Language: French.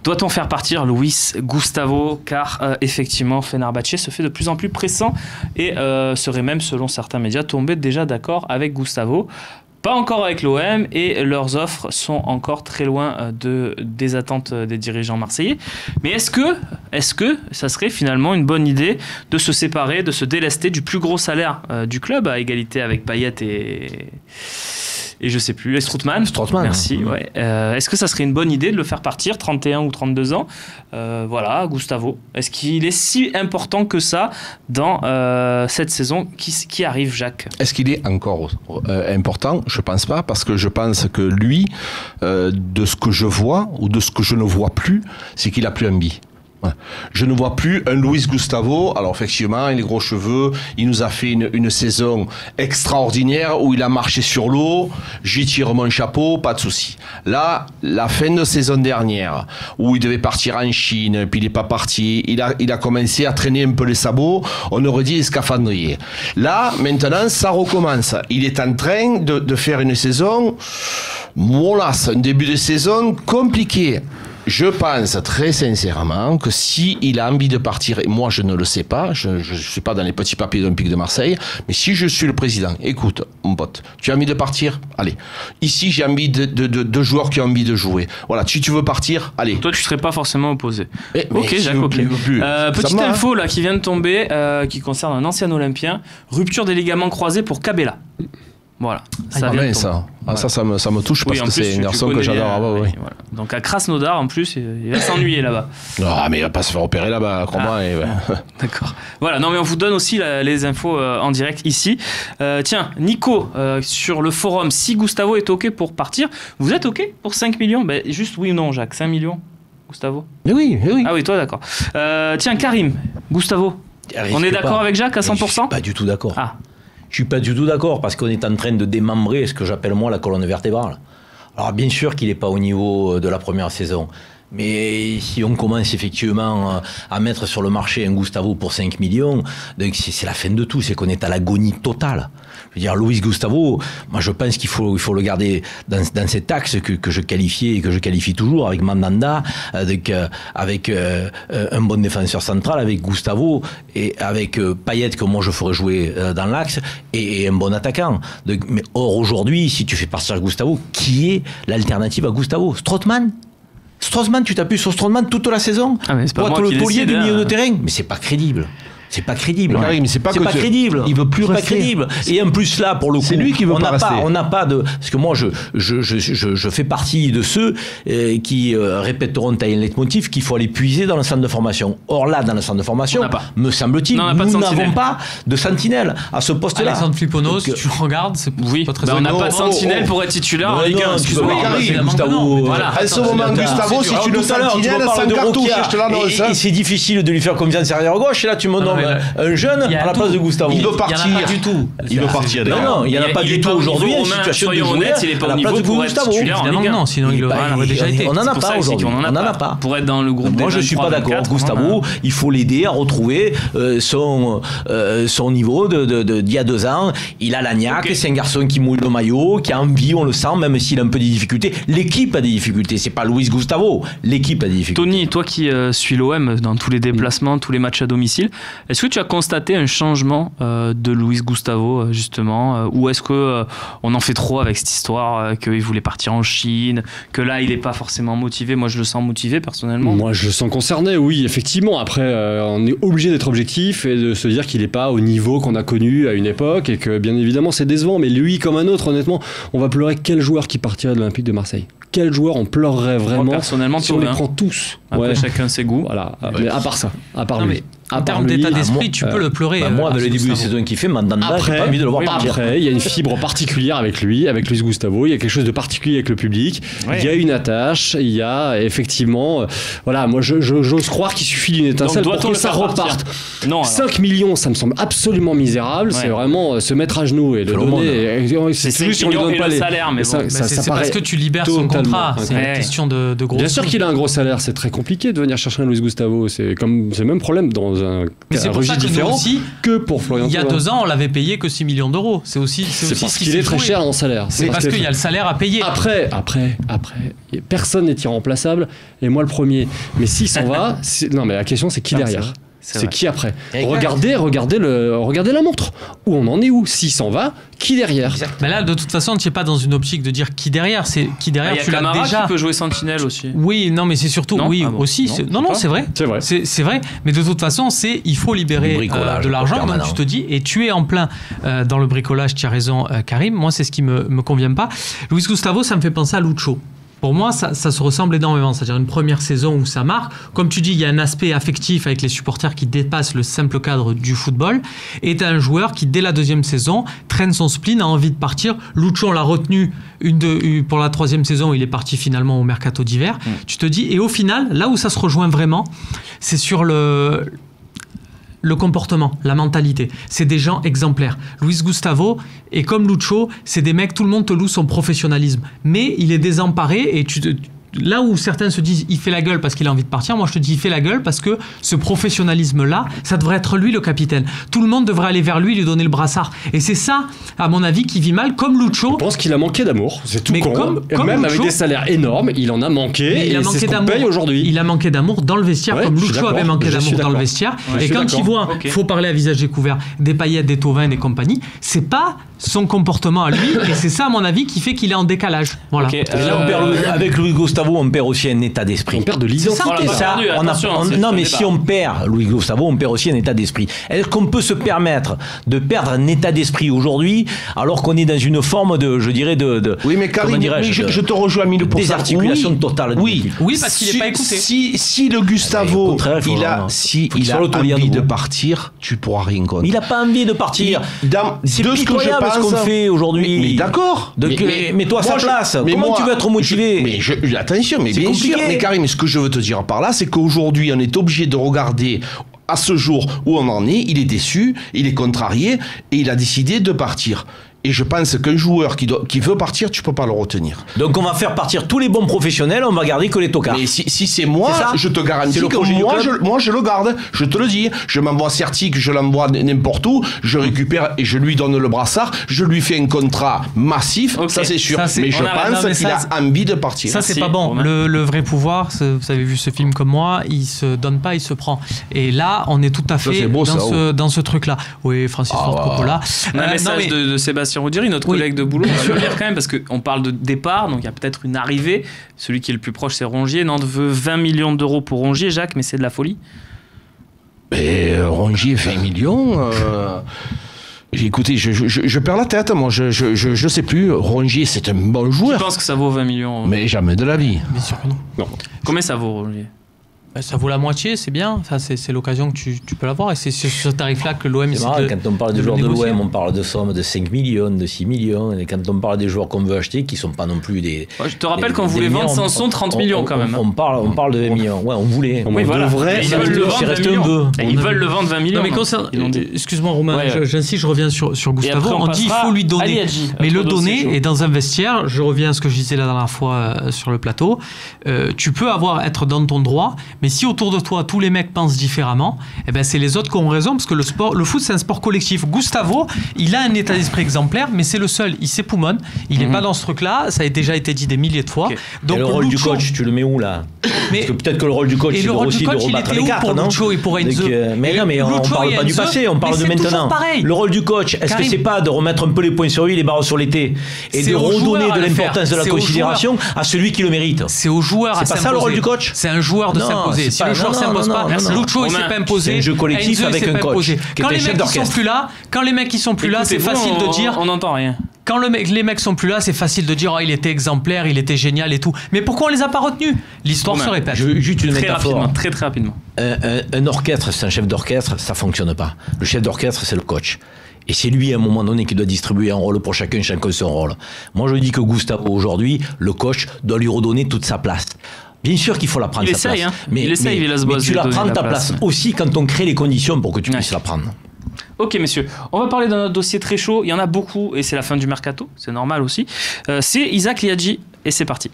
Doit-on faire partir Luis Gustavo, car effectivement Fenerbahçe se fait de plus en plus pressant et serait même, selon certains médias, tombé déjà d'accord avec Gustavo. Pas encore avec l'OM, et leurs offres sont encore très loin des attentes des dirigeants marseillais. Mais est-ce que ça serait finalement une bonne idée de se séparer, de se délester du plus gros salaire du club, à égalité avec Payet et je sais plus, Strootman. Merci. Ouais. Est-ce que ça serait une bonne idée de le faire partir, 31 ou 32 ans, voilà, Gustavo. Est-ce qu'il est si important que ça dans cette saison qui arrive, Jacques? Est-ce qu'il est encore important? Je pense pas, parce que je pense que lui, de ce que je vois ou de ce que je ne vois plus, c'est qu'il a plus envie. Ouais. Je ne vois plus un Luis Gustavo. Alors effectivement, il a gros cheveux, il nous a fait une saison extraordinaire où il a marché sur l'eau, j'y tire mon chapeau, pas de souci. Là, la fin de saison dernière, où il devait partir en Chine, puis il n'est pas parti, il a commencé à traîner un peu les sabots, on aurait dit les scaphandriers. Là, maintenant, ça recommence. Il est en train de faire une saison mollasse, un début de saison compliqué. Je pense très sincèrement que s'il a envie de partir, et moi je ne le sais pas, je ne suis pas dans les petits papiers olympiques de Marseille, mais si je suis le président, écoute mon pote, tu as envie de partir? Allez. Ici j'ai envie de joueurs qui ont envie de jouer. Voilà, si tu veux partir, allez. Toi tu ne serais pas forcément opposé. Ok, Jacques, ok. Petite Ça info là, qui vient de tomber, qui concerne un ancien Olympien, rupture des ligaments croisés pour Cabella. Voilà, ça vient de tomber. Ça me touche, parce que c'est un garçon que j'adore. Voilà. Donc à Krasnodar, en plus, il va s'ennuyer là-bas. Non, mais il va pas se faire opérer là-bas, crois-moi. D'accord. Voilà, non mais on vous donne aussi les infos en direct ici. Tiens, Nico, sur le forum, si Gustavo est OK pour partir, vous êtes OK pour 5 millions? Juste oui ou non, Jacques, 5 millions, Gustavo? Mais oui. Ah oui, toi d'accord. Tiens, Karim, Gustavo, on est d'accord avec Jacques à 100%? Je suis pas du tout d'accord. Ah. Je suis pas du tout d'accord, parce qu'on est en train de démembrer ce que j'appelle moi la colonne vertébrale. Alors bien sûr qu'il n'est pas au niveau de la première saison, mais si on commence effectivement à mettre sur le marché un Gustavo pour 5 millions, donc c'est la fin de tout, c'est qu'on est à l'agonie totale. Je veux dire, Luis Gustavo, moi je pense qu'il faut le garder dans cet axe que je qualifiais et que je qualifie toujours avec Mandanda, avec un bon défenseur central, avec Gustavo et avec Payet que moi je ferais jouer dans l'axe et un bon attaquant. Donc, mais or aujourd'hui, si tu fais partir Gustavo, qui est l'alternative à Gustavo? Strootman, tu t'appuies sur Strootman toute la saison pour être le taulier du milieu de terrain? Mais c'est pas crédible. C'est pas crédible. Mais c'est pas crédible. Il veut plus rester. Pas crédible. Et en plus là, pour le coup, c'est lui qui veut pas rester. On n'a pas de. Parce que moi, je fais partie de ceux qui répéteront un leitmotiv qu'il faut aller puiser dans le centre de formation. Or là, dans le centre de formation, me semble-t-il, nous n'avons pas de sentinelle à ce poste-là. Alexandre Flipono, si tu regardes, c'est pas très. On n'a pas de sentinelle pour être titulaire en Ligue 1. Excuse-moi, Gustavo. À ce moment, Gustavo, si tu le sentinelle, sans cartouche, je te l'annonce. Et c'est difficile de lui faire confiance arrière gauche. Et là, tu me nommes un jeune à la place de Gustavo. Il veut partir. Il n'y en a pas du tout. Il veut partir. Non, il n'y en a pas du tout aujourd'hui. Une situation de jouer il est pas à au la niveau place de pour être Gustavo. titulaire en Ligue 1. Non, sinon il aurait déjà été. On n'en a pas aujourd'hui. On n'en a pas. Pour être dans le groupe des 23, moi, je ne suis pas d'accord. 24, Gustavo, il faut l'aider à retrouver son niveau d'il y a 2 ans. Il a la niaque, c'est un garçon qui mouille le maillot, qui a envie, on le sent, même s'il a un peu des difficultés. L'équipe a des difficultés. C'est pas Luis Gustavo. L'équipe a des difficultés. Tony, toi qui suis l'OM dans tous les déplacements, tous les matchs à domicile, est-ce que tu as constaté un changement de Luis Gustavo justement, ou est-ce que on en fait trop avec cette histoire qu'il voulait partir en Chine, que là il n'est pas forcément motivé? Moi je le sens motivé personnellement. Moi je le sens concerné, oui, effectivement. Après on est obligé d'être objectif et de se dire qu'il n'est pas au niveau qu'on a connu à une époque, et que bien évidemment c'est décevant, mais lui comme un autre, honnêtement, on va pleurer quel joueur qui partirait de l'Olympique de Marseille? Quel joueur on pleurerait vraiment? Moi, personnellement, si on les prend tous. Après chacun ses goûts. Voilà. Mais à part ça, à part lui. En termes d'état d'esprit, tu peux le pleurer. Moi, avec les débuts de saison qu'il fait, Mandanda, j'ai pas envie de le voir partir. Après, il y a une fibre particulière avec lui, avec Luis Gustavo. Il y a quelque chose de particulier avec le public. Il y a une attache. Il y a effectivement, voilà, moi, j'ose croire qu'il suffit d'une étincelle pour que ça reparte. Non, 5 millions, ça me semble absolument misérable. C'est vraiment se mettre à genoux et le donner. C'est juste si on lui donne pas le salaire, mais c'est parce que tu libères son contrat. C'est une question de gros. Bien sûr qu'il a un gros salaire. C'est très compliqué de venir chercher un Luis Gustavo. C'est le même problème dans un registre différent que pour Florian Thauvin. Il y a 2 ans, on l'avait payé que 6 millions d'euros. C'est parce qu'il est très cher en salaire. C'est parce qu'il y a le salaire à payer. Après, personne n'est irremplaçable, et moi le premier. Mais s'il s'en va, non mais la question c'est qui derrière ? C'est qui après ? Regardez la montre. Où on en est où ? S'il s'en va, qui derrière ? Mais là, de toute façon, tu n'es pas dans une optique de dire qui derrière. C'est qui derrière. Il y a Camara qui peut jouer sentinelle aussi. Oui, non, mais c'est surtout aussi. Non, c'est vrai. C'est vrai. Mais de toute façon, il faut libérer de l'argent. Donc tu te dis, et tu es en plein dans le bricolage. Tu as raison, Karim. Moi, c'est ce qui me convient pas. Luis Gustavo, ça me fait penser à Lucho. Pour moi, ça se ressemble énormément. C'est-à-dire une première saison où ça marque. Comme tu dis, il y a un aspect affectif avec les supporters qui dépasse le simple cadre du football. Et tu as un joueur qui, dès la 2e saison, traîne son spleen, a envie de partir. Lucho, on l'a retenu pour la 3e saison. Il est parti finalement au mercato d'hiver. Tu te dis, et au final, là où ça se rejoint vraiment, c'est sur le comportement, la mentalité. C'est des gens exemplaires. Luis Gustavo, et comme Lucho, c'est des mecs, tout le monde te loue son professionnalisme. Mais il est désemparé et là où certains se disent il fait la gueule parce qu'il a envie de partir, moi je te dis il fait la gueule parce que ce professionnalisme-là, ça devrait être lui le capitaine. Tout le monde devrait aller vers lui, lui donner le brassard. Et c'est ça, à mon avis, qui vit mal, comme Lucho. Je pense qu'il a manqué d'amour, c'est tout con. Comme même Lucho, avec des salaires énormes, il en a manqué. Il a manqué d'amour aujourd'hui. Il a manqué d'amour dans le vestiaire, comme Lucho avait manqué d'amour dans le vestiaire. Et quand il voit, il faut parler à visage découvert, des Payet, des Thauvin et des compagnies, c'est pas son comportement à lui, et c'est ça à mon avis qui fait qu'il est en décalage. Voilà. Avec Luis Gustavo, on perd aussi un état d'esprit. On perd de l'identité. Non, mais si on perd Luis Gustavo, on perd aussi un état d'esprit. Est-ce qu'on peut se permettre de perdre un état d'esprit aujourd'hui, alors qu'on est dans une forme de, je dirais, oui, mais Karim, je te rejoins à 1000%. Désarticulation totale. Oui, parce qu'il n'est pas écouté. Si le Gustavo, il a envie de partir, tu pourras rien contre. Il n'a pas envie de partir. C'est pitoyable ce qu'on fait aujourd'hui. Mais d'accord. Mais toi à sa place, comment tu veux être motivé? Attention, mais bien sûr. Mais Karim, ce que je veux te dire par là, c'est qu'aujourd'hui, on est obligé de regarder à ce jour où on en est. Il est déçu, il est contrarié et il a décidé de partir. Et je pense qu'un joueur qui veut partir, tu peux pas le retenir. Donc on va faire partir tous les bons professionnels, on va garder que les tocards. Mais si c'est moi, je te garantis que moi je le garde. Je te le dis. Je m'envoie Certic, je l'envoie n'importe où, je récupère et je lui donne le brassard, je lui fais un contrat massif, ça c'est sûr. Mais je pense qu'il a envie de partir. Ça c'est pas bon. Le vrai pouvoir, vous avez vu ce film comme moi, il se donne pas, il se prend. Et là, on est tout à fait dans ce truc-là. Oui, Francis Ford Coppola. Un message de Sébastien Roudieri, notre collègue de boulot, je veux dire quand même, parce qu'on parle de départ, donc il y a peut-être une arrivée. Celui qui est le plus proche, c'est Rongier. Nantes veut 20 millions d'euros pour Rongier, Jacques, mais c'est de la folie. Mais Rongier, 20 millions écoutez, je perds la tête, moi, je sais plus. Rongier, c'est un bon joueur. Je pense que ça vaut 20 millions. Mais jamais de la vie. Bien sûr que non. Combien ça vaut, Rongier? Ça vaut la moitié, c'est bien. Ça, c'est l'occasion que tu peux l'avoir. Et c'est sur ce tarif-là que l'OM c'est marrant, quand on parle des joueurs de l'OM, on parle de sommes de 5 millions, de 6 millions. Et quand on parle des joueurs qu'on veut acheter, qui ne sont pas non plus des. Je te rappelle qu'on voulait vendre Sanson 30 millions quand même. On parle de 20 millions. Ouais, on voulait. Oui, voilà. Ils veulent le vendre 20 millions. Ils veulent le vendre 20 millions. Non, mais excuse-moi, Romain, j'insiste, je reviens sur Gustavo. On dit il faut lui donner. Mais le donner, et dans un vestiaire, je reviens à ce que je disais la dernière fois sur le plateau, tu peux être dans ton droit, mais si autour de toi, tous les mecs pensent différemment, eh ben c'est les autres qui ont raison, parce que le foot, c'est un sport collectif. Gustavo, il a un état d'esprit exemplaire, mais c'est le seul. Il s'époumonne, il n'est pas dans ce truc-là, ça a déjà été dit des milliers de fois. Okay. Donc, et le rôle du coach, tu le mets où là? Parce que peut-être que le rôle du coach, c'est aussi de rebattre les cartes, non? Lucho et pour Enzo. Mais non, mais on ne parle pas du passé, on parle de maintenant. Le rôle du coach, est-ce que c'est pas de remettre un peu les points sur lui, les barres sur les T, et de redonner de l'importance, de la considération à celui qui le mérite? C'est au joueur à s'imposer. C'est pas ça le rôle du coach? C'est un joueur de s'imposer. Si le joueur s'impose pas, Lucho il s'est pas imposé. C'est un jeu collectif avec un coach. Quand les mecs qui sont plus là, c'est facile de dire. On n'entend rien. Quand les mecs sont plus là, c'est facile de dire il était exemplaire, il était génial et tout. Mais pourquoi on les a pas retenus? L'histoire se répète. Juste une métaphore. Très rapidement. Un orchestre, c'est un chef d'orchestre, ça fonctionne pas. Le chef d'orchestre, c'est le coach. Et c'est lui, à un moment donné, qui doit distribuer un rôle pour chacun son rôle. Moi, je dis que Gustavo, aujourd'hui, le coach doit lui redonner toute sa place. Bien sûr qu'il faut la prendre sa place. Mais tu la prends ta place aussi quand on crée les conditions pour que tu puisses la prendre. Ok messieurs, on va parler d'un autre dossier très chaud, il y en a beaucoup et c'est la fin du mercato, c'est normal aussi. C'est Isaac Liadji et c'est parti.